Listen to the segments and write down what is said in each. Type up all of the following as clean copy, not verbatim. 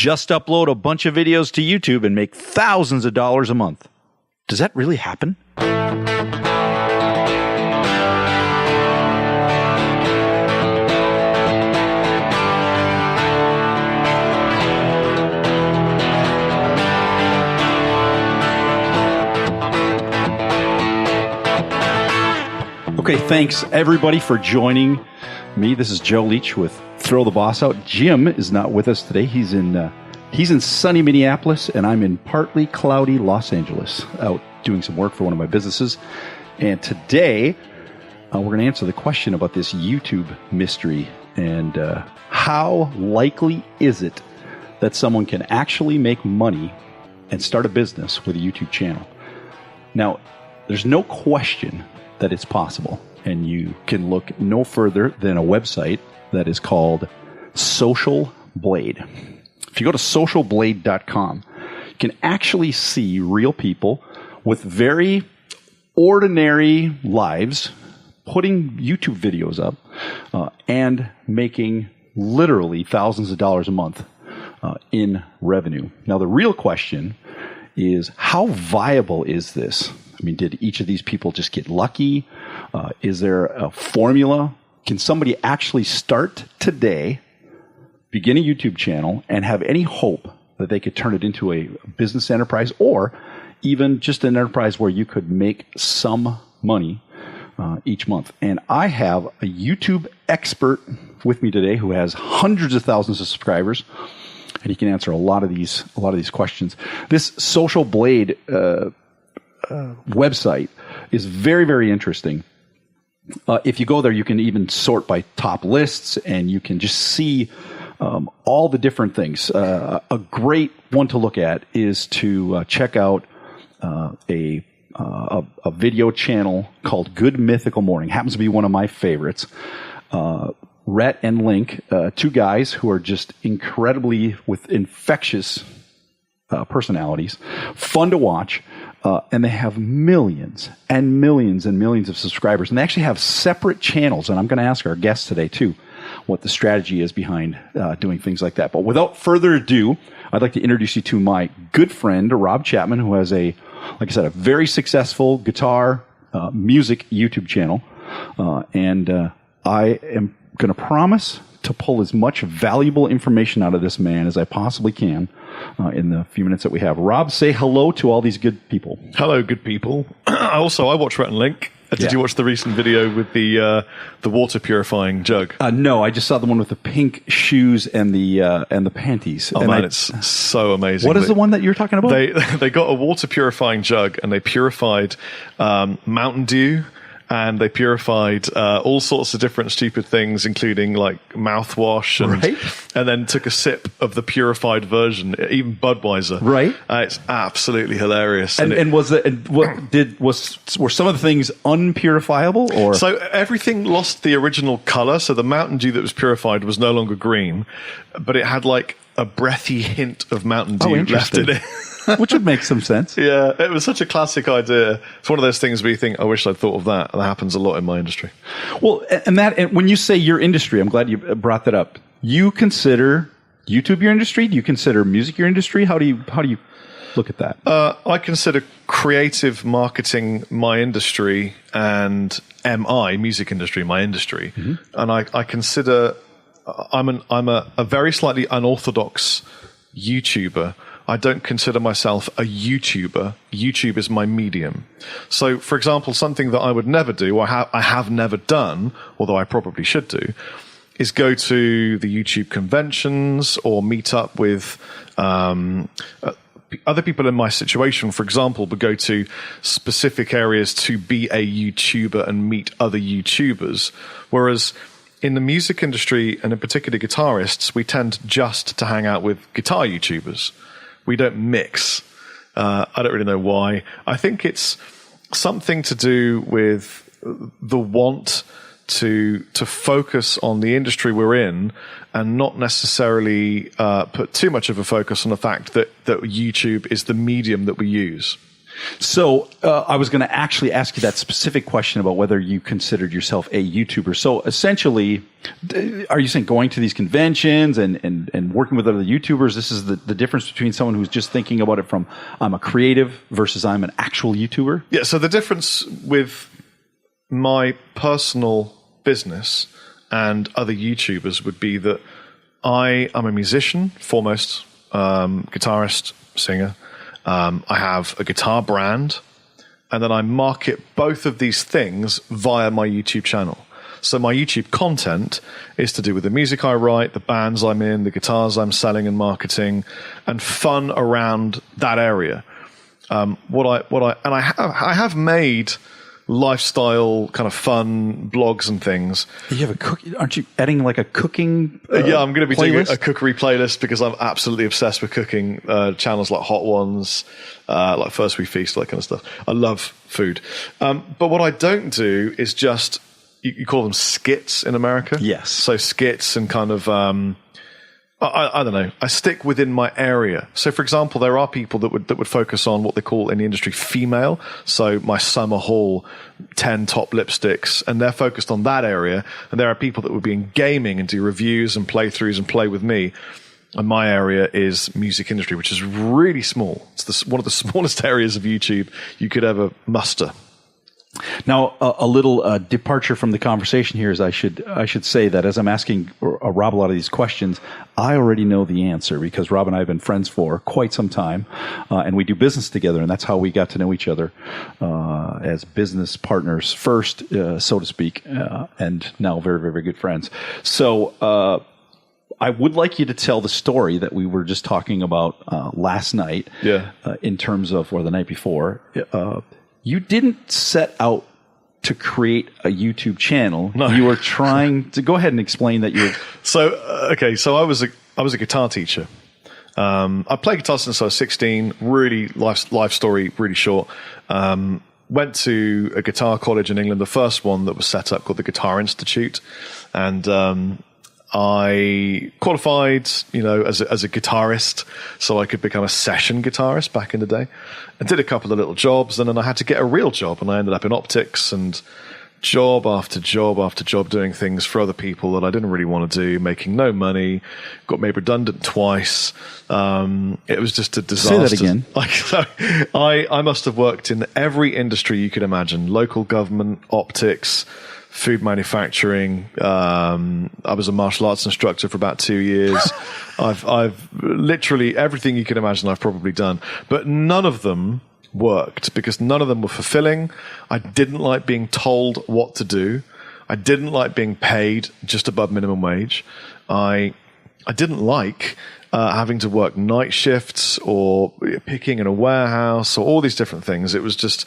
Just upload a bunch of videos to YouTube and make thousands of dollars a month. Does that really happen? Okay, thanks everybody for joining me. This is Joe Leach with Throw the Boss Out. Jim is not with us today. He's in sunny Minneapolis, and I'm in partly cloudy Los Angeles, out doing some work for one of my businesses. And today, we're going to answer the question about this YouTube mystery and how likely is it that someone can actually make money and start a business with a YouTube channel. Now, there's no question that it's possible, and you can look no further than a website that is called Social Blade. If you go to socialblade.com, you can actually see real people with very ordinary lives putting YouTube videos up and making literally thousands of dollars a month in revenue. Now, the real question is, how viable is this? I mean, did each of these people just get lucky? Is there a formula? Can somebody actually start today, begin a YouTube channel, and have any hope that they could turn it into a business enterprise, or even just an enterprise where you could make some money each month? And I have a YouTube expert with me today who has hundreds of thousands of subscribers, and he can answer a lot of these questions. This Social Blade website is very, very interesting. If you go there, you can even sort by top lists, and you can just see all the different things. A great one to look at is to check out a video channel called Good Mythical Morning. Happens to be one of my favorites. Rhett and Link, two guys who are just incredibly with infectious personalities, fun to watch. And they have millions and millions and millions of subscribers. And they actually have separate channels. And I'm going to ask our guests today, too, what the strategy is behind doing things like that. But without further ado, I'd like to introduce you to my good friend, Rob Chapman, who has like I said, a very successful guitar music YouTube channel. And I am going to promise to pull as much valuable information out of this man as I possibly can in the few minutes that we have. Rob, say hello to all these good people. Hello, good people. I watch Rhett and Link. Did you watch the recent video with the water purifying jug? No, I just saw the one with the pink shoes and the panties. Oh, man, it's so amazing. What is the one that you're talking about? They got a water purifying jug, and they purified Mountain Dew. And they purified all sorts of different stupid things, including like mouthwash, and then took a sip of the purified version, even Budweiser. Right, it's absolutely hilarious. And were some of the things unpurifiable, or so everything lost the original color? So the Mountain Dew that was purified was no longer green, but it had like a breathy hint of Mountain Dew left in it. Which would make some sense. Yeah, it was such a classic idea. It's one of those things where you think, I wish I'd thought of that. That happens a lot in my industry. Well, and when you say your industry, I'm glad you brought that up. You consider YouTube your industry? Do you consider music your industry? How do you look at that? I consider creative marketing my industry, and music industry, my industry. Mm-hmm. And I consider I'm a very slightly unorthodox YouTuber. I don't consider myself a YouTuber. YouTube is my medium. So, for example, something that I would never do, or I have never done, although I probably should do, is go to the YouTube conventions or meet up with other people in my situation. For example, would go to specific areas to be a YouTuber and meet other YouTubers. Whereas in the music industry, and in particular guitarists, we tend just to hang out with guitar YouTubers. We don't mix. I don't really know why. I think it's something to do with the want to focus on the industry we're in, and not necessarily put too much of a focus on the fact that YouTube is the medium that we use. So I was going to actually ask you that specific question about whether you considered yourself a YouTuber. So essentially, are you saying going to these conventions and working with other YouTubers, this is the difference between someone who's just thinking about it from I'm a creative versus I'm an actual YouTuber? Yeah, so the difference with my personal business and other YouTubers would be that I am a musician, foremost, guitarist, singer. I have a guitar brand, and then I market both of these things via my YouTube channel. So my YouTube content is to do with the music I write, the bands I'm in, the guitars I'm selling and marketing, and fun around that area. I have made lifestyle kind of fun blogs and things. You have aren't you adding like a cooking yeah, I'm going to be playlist? doing a cookery playlist because I'm absolutely obsessed with cooking. Channels like Hot Ones, like First We Feast, that kind of stuff. I love food. But what I don't do is just, you call them skits in America? Yes. So skits and kind of, I don't know. I stick within my area. So, for example, there are people that would focus on what they call in the industry female. So, my summer haul, 10 top lipsticks, and they're focused on that area. And there are people that would be in gaming and do reviews and playthroughs and play with me. And my area is music industry, which is really small. It's one of the smallest areas of YouTube you could ever muster. Now, a little departure from the conversation here is I should say that as I'm asking Rob a lot of these questions, I already know the answer because Rob and I have been friends for quite some time, and we do business together, and that's how we got to know each other as business partners first, so to speak, and now very, very, very good friends. So I would like you to tell the story that we were just talking about last night, in terms of, or the night before. You didn't set out to create a YouTube channel. No. You were trying to go ahead and explain that you're. So I was a guitar teacher. I played guitar since I was 16. Really life story, really short. Went to a guitar college in England, the first one that was set up, called the Guitar Institute, and I qualified, as a guitarist, so I could become a session guitarist back in the day. I did a couple of little jobs, and then I had to get a real job, and I ended up in optics and job after job after job doing things for other people that I didn't really want to do, making no money, got made redundant twice. It was just a disaster. Say that again. I must have worked in every industry you could imagine: local government, optics, food manufacturing. I was a martial arts instructor for about 2 years. I've literally everything you can imagine I've probably done, but none of them worked because none of them were fulfilling. I didn't like being told what to do. I didn't like being paid just above minimum wage. I didn't like having to work night shifts or picking in a warehouse or all these different things. It was just,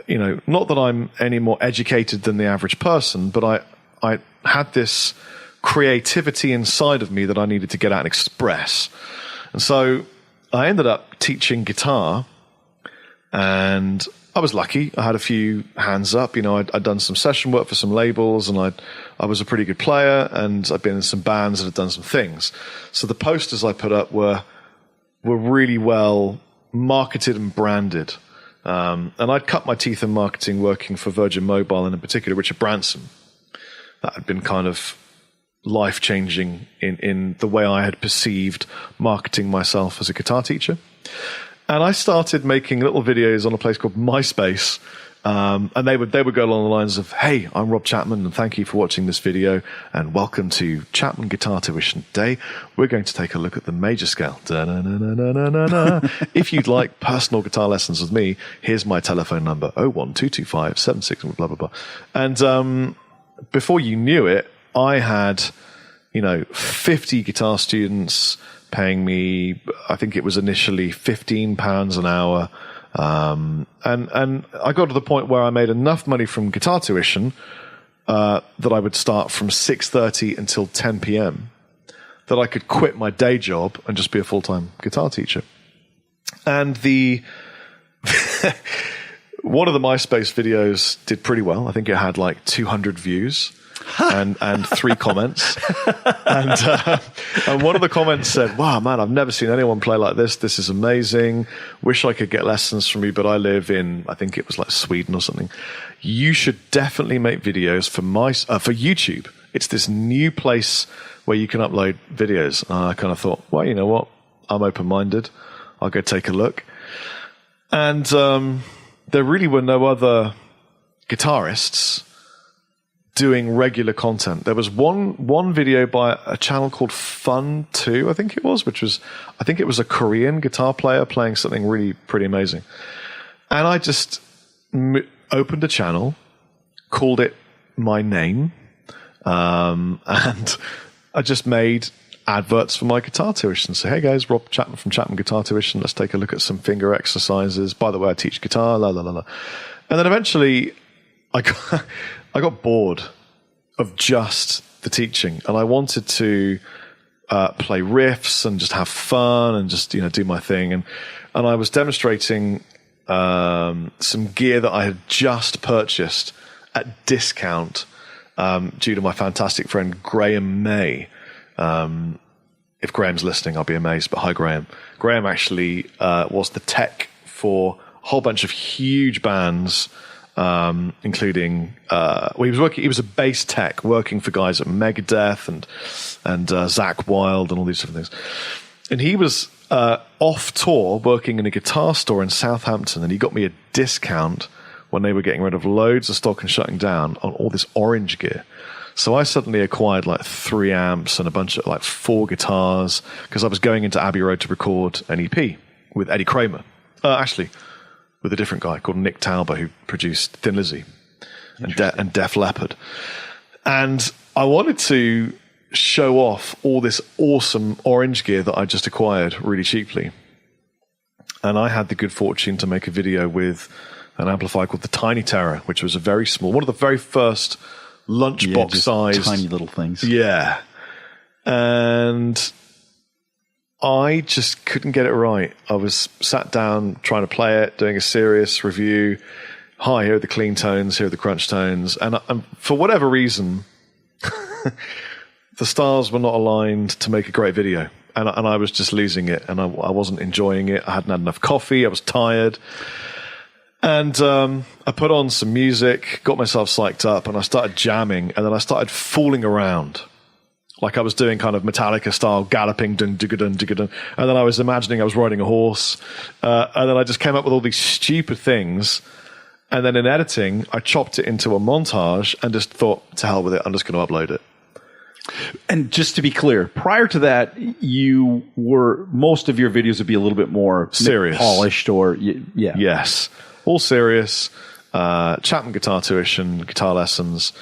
not that I'm any more educated than the average person, but I had this creativity inside of me that I needed to get out and express. And so I ended up teaching guitar, and I was lucky. I had a few hands up. I'd done some session work for some labels, and I was a pretty good player, and I'd been in some bands and had done some things. So the posters I put up were really well marketed and branded. And I'd cut my teeth in marketing working for Virgin Mobile, and in particular Richard Branson. That had been kind of life-changing in the way I had perceived marketing myself as a guitar teacher. And I started making little videos on a place called MySpace. And they would go along the lines of, "Hey, I'm Rob Chapman, and thank you for watching this video, and welcome to Chapman Guitar Tuition. Today, we're going to take a look at the major scale. If you'd like personal guitar lessons with me, here's my telephone number, 0122576, blah, blah, blah." And before you knew it, I had, 50 guitar students paying me, I think it was initially £15 an hour. And I got to the point where I made enough money from guitar tuition that I would start from 6:30 until 10 p.m. that I could quit my day job and just be a full-time guitar teacher. And one of the MySpace videos did pretty well. I think it had like 200 views. and 3 comments. And one of the comments said, "Wow, man, I've never seen anyone play like this. This is amazing. Wish I could get lessons from you, but I live in, I think it was like Sweden or something. You should definitely make videos for for YouTube. It's this new place where you can upload videos." And I kind of thought, well, you know what? I'm open-minded. I'll go take a look. And there really were no other guitarists doing regular content. There was one video by a channel called Fun 2, I think it was, I think it was a Korean guitar player playing something really pretty amazing. And I just opened a channel, called it my name, and I just made adverts for my guitar tuition. So, hey guys, Rob Chapman from Chapman Guitar Tuition. Let's take a look at some finger exercises. By the way, I teach guitar, la la la la. And then eventually I got bored of just the teaching, and I wanted to play riffs and just have fun and just do my thing. And I was demonstrating some gear that I had just purchased at discount due to my fantastic friend Graham May. If Graham's listening, I'll be amazed. But hi, Graham. Graham actually was the tech for a whole bunch of huge bands. Including he was a bass tech working for guys at Megadeth and Zakk Wylde and all these different things. And he was off tour working in a guitar store in Southampton, and he got me a discount when they were getting rid of loads of stock and shutting down on all this Orange gear. So I suddenly acquired like 3 amps and a bunch of like 4 guitars because I was going into Abbey Road to record an EP with Eddie Kramer. Actually, with a different guy called Nick Tauber, who produced Thin Lizzy and Def Leppard. And I wanted to show off all this awesome Orange gear that I just acquired really cheaply. And I had the good fortune to make a video with an amplifier called the Tiny Terror, which was a very small, one of the very first lunchbox size. Tiny little things. Yeah. And I just couldn't get it right. I was sat down trying to play it, doing a serious review. Hi, here are the clean tones, here are the crunch tones. And for whatever reason, the stars were not aligned to make a great video. And I was just losing it, and I wasn't enjoying it. I hadn't had enough coffee. I was tired. And I put on some music, got myself psyched up, and I started jamming. And then I started fooling around. Like I was doing kind of Metallica style galloping, dun, dun, dun, dun, dun, and then I was imagining I was riding a horse, and then I just came up with all these stupid things, and then in editing, I chopped it into a montage and just thought, to hell with it, I'm just going to upload it. And just to be clear, prior to that, most of your videos would be a little bit more serious, polished, or yeah, yes, all serious. Chapman Guitar Tuition, guitar lessons.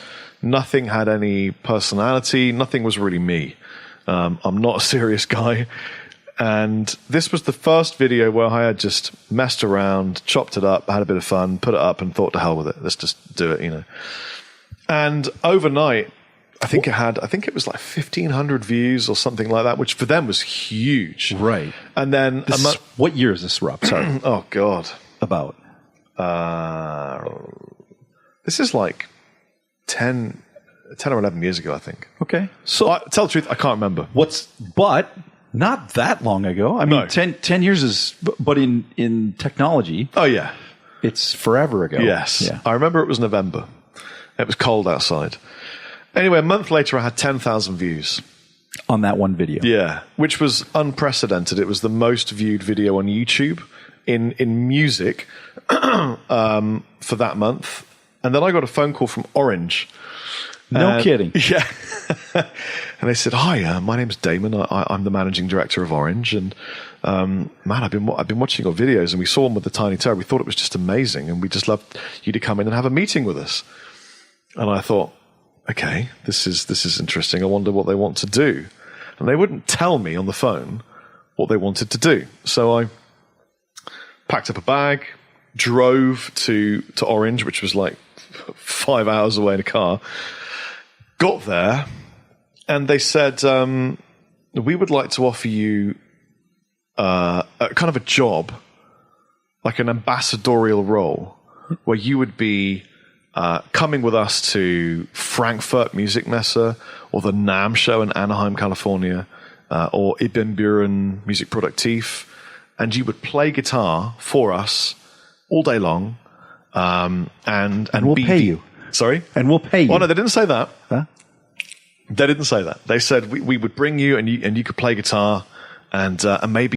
Nothing had any personality. Nothing was really me. I'm not a serious guy. And this was the first video where I had just messed around, chopped it up, had a bit of fun, put it up and thought, to hell with it. Let's just do it, And overnight, I think it was like 1,500 views or something like that, which for them was huge. Right. And then... what year is this, Rob? Sorry. Oh, God. About? This is like 10 or 11 years ago, I think. Okay. So tell the truth, I can't remember. But not that long ago. I mean, no. 10 years is, but in technology. Oh, yeah. It's forever ago. Yes. Yeah. I remember it was November. It was cold outside. Anyway, a month later, I had 10,000 views. On that one video. Yeah. Which was unprecedented. It was the most viewed video on YouTube in music for that month. And then I got a phone call from Orange. No kidding. Yeah. And they said, hi, my name's Damon. I'm the managing director of Orange. And man, I've been watching your videos, and we saw them with the Tiny Terror. We thought it was just amazing, and we just loved you to come in and have a meeting with us. And I thought, okay, this is interesting. I wonder what they want to do. And they wouldn't tell me on the phone what they wanted to do. So I packed up a bag, drove to Orange, which was like 5 hours away in a car, got there, and they said, we would like to offer you a kind of a job, like an ambassadorial role, where you would be coming with us to Frankfurt Music Messe or the NAMM show in Anaheim, California, or Ibbenbüren Music Produktiv, and you would play guitar for us all day long, and we'll pay you. Sorry? And we'll pay you. Oh, no, they didn't say that. Huh? They didn't say that. They said we would bring you and you could play guitar and maybe